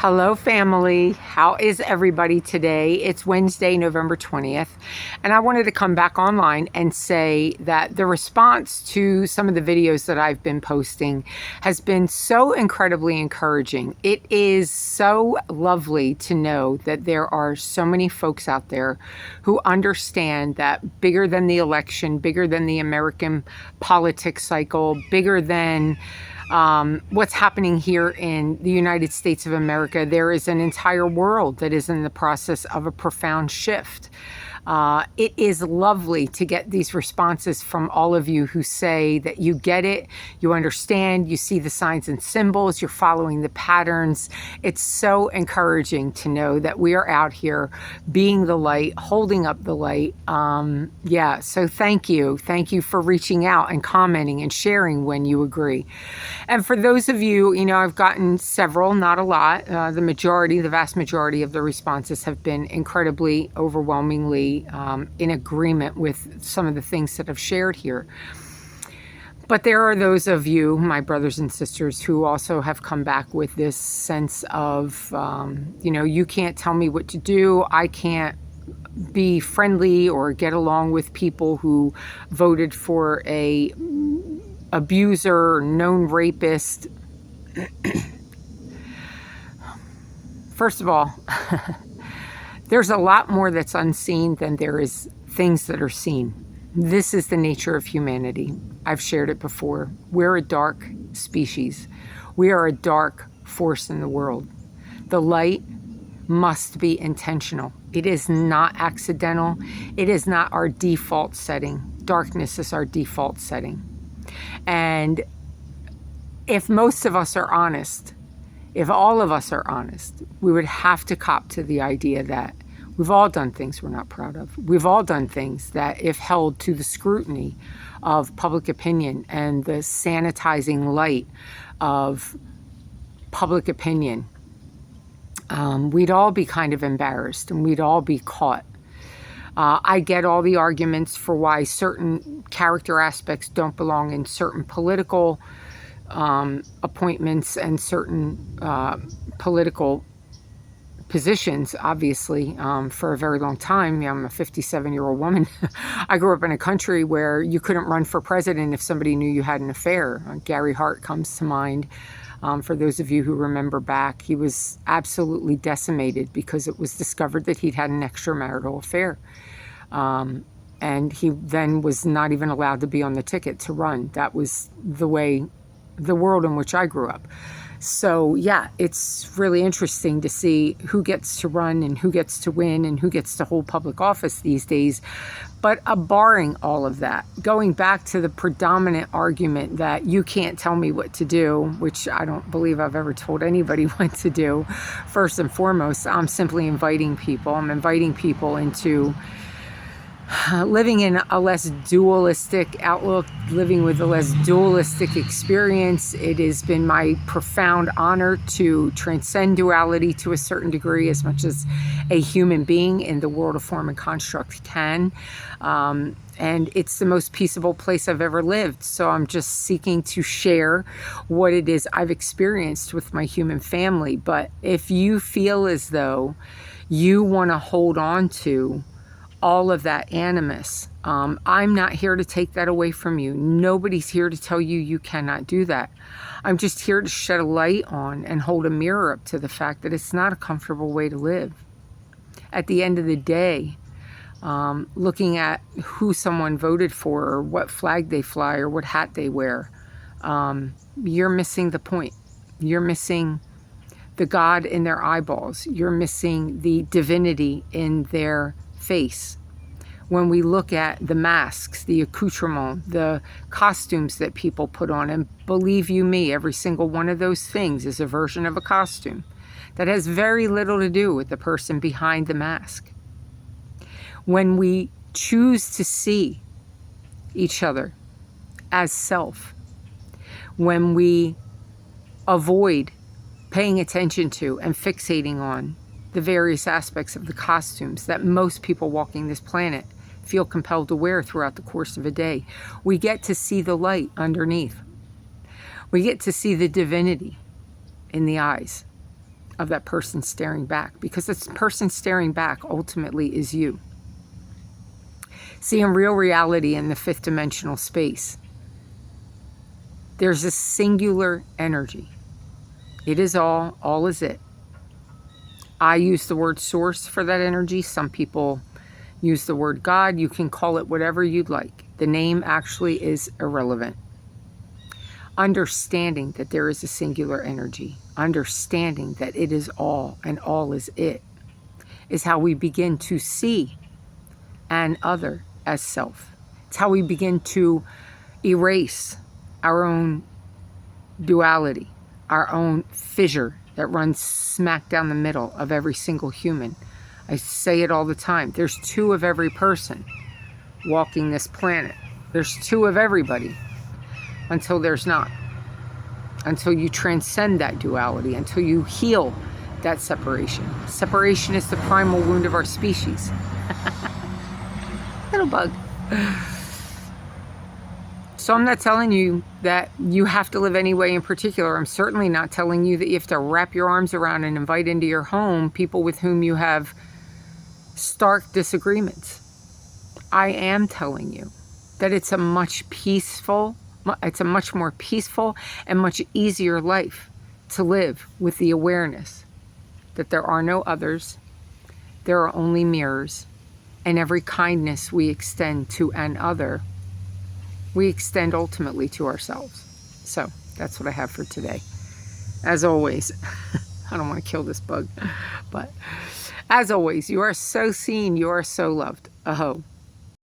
Hello, family. How is everybody today? It's Wednesday, November 20th, and I wanted to come back online and say that the response to some of the videos that I've been posting has been so incredibly encouraging. It is so lovely to know that there are so many folks out there who understand that bigger than the election, bigger than the American politics cycle, bigger than what's happening here in the United States of America, there is an entire world that is in the process of a profound shift. It is lovely to get these responses from all of you who say that you get it, you understand, you see the signs and symbols, you're following the patterns. It's so encouraging to know that we are out here being the light, holding up the light. So thank you. Thank you for reaching out and commenting and sharing when you agree. And for those of you, I've gotten several, not a lot. The vast majority of the responses have been incredibly, overwhelmingly in agreement with some of the things that I've shared here. But there are those of you, my brothers and sisters, who also have come back with this sense of, you can't tell me what to do. I can't be friendly or get along with people who voted for a abuser, known rapist. First of all, there's a lot more that's unseen than there is things that are seen. This is the nature of humanity. I've shared it before. We're a dark species. We are a dark force in the world. The light must be intentional. It is not accidental. It is not our default setting. Darkness is our default setting. And if most of us are honest, if all of us are honest, we would have to cop to the idea that we've all done things we're not proud of. We've all done things that, if held to the scrutiny of public opinion and the sanitizing light of public opinion, we'd all be kind of embarrassed and we'd all be caught. I get all the arguments for why certain character aspects don't belong in certain political appointments and certain political positions, obviously, for a very long time. I'm a 57-year-old woman. I grew up in a country where you couldn't run for president if somebody knew you had an affair. Gary Hart comes to mind. For those of you who remember back, he was absolutely decimated because it was discovered that he'd had an extramarital affair. And he then was not even allowed to be on the ticket to run. That was the world in which I grew up. So yeah, it's really interesting to see who gets to run and who gets to win and who gets to hold public office these days. But barring all of that, going back to the predominant argument that you can't tell me what to do, which I don't believe I've ever told anybody what to do. First and foremost, I'm simply inviting people. I'm inviting people into living in a less dualistic outlook, living with a less dualistic experience. It has been my profound honor to transcend duality to a certain degree, as much as a human being in the world of form and construct can. And it's the most peaceable place I've ever lived. So I'm just seeking to share what it is I've experienced with my human family. But if you feel as though you want to hold on to all of that animus, I'm not here to take that away from you. Nobody's here to tell you you cannot do that. I'm just here to shed a light on and hold a mirror up to the fact that it's not a comfortable way to live. At the end of the day, looking at who someone voted for or what flag they fly or what hat they wear, you're missing the point. You're missing the God in their eyeballs. You're missing the divinity in their face. When we look at the masks, the accoutrement, the costumes that people put on, and believe you me, every single one of those things is a version of a costume that has very little to do with the person behind the mask. When we choose to see each other as self, when we avoid paying attention to and fixating on the various aspects of the costumes that most people walking this planet feel compelled to wear throughout the course of a day, we get to see the light underneath. We get to see the divinity in the eyes. of that person staring back, because this person staring back ultimately is you. See, in real reality, in the fifth dimensional space, there's a singular energy. It is all is it. I use the word source for that energy. Some people use the word God. You can call it whatever you'd like. The name actually is irrelevant. Understanding that there is a singular energy, understanding that it is all and all is it, is how we begin to see an other as self. It's how we begin to erase our own duality, our own fissure that runs smack down the middle of every single human. I say it all the time. There's two of every person walking this planet. There's two of everybody until there's not. Until you transcend that duality, until you heal that separation. Separation is the primal wound of our species. Little bug. So I'm not telling you that you have to live any way in particular. I'm certainly not telling you that you have to wrap your arms around and invite into your home people with whom you have stark disagreements. I am telling you that it's a much more peaceful and much easier life to live with the awareness that there are no others, there are only mirrors, and every kindness we extend to an other, we extend ultimately to ourselves. So that's what I have for today. As always, I don't want to kill this bug, but as always, you are so seen, you are so loved. Aho.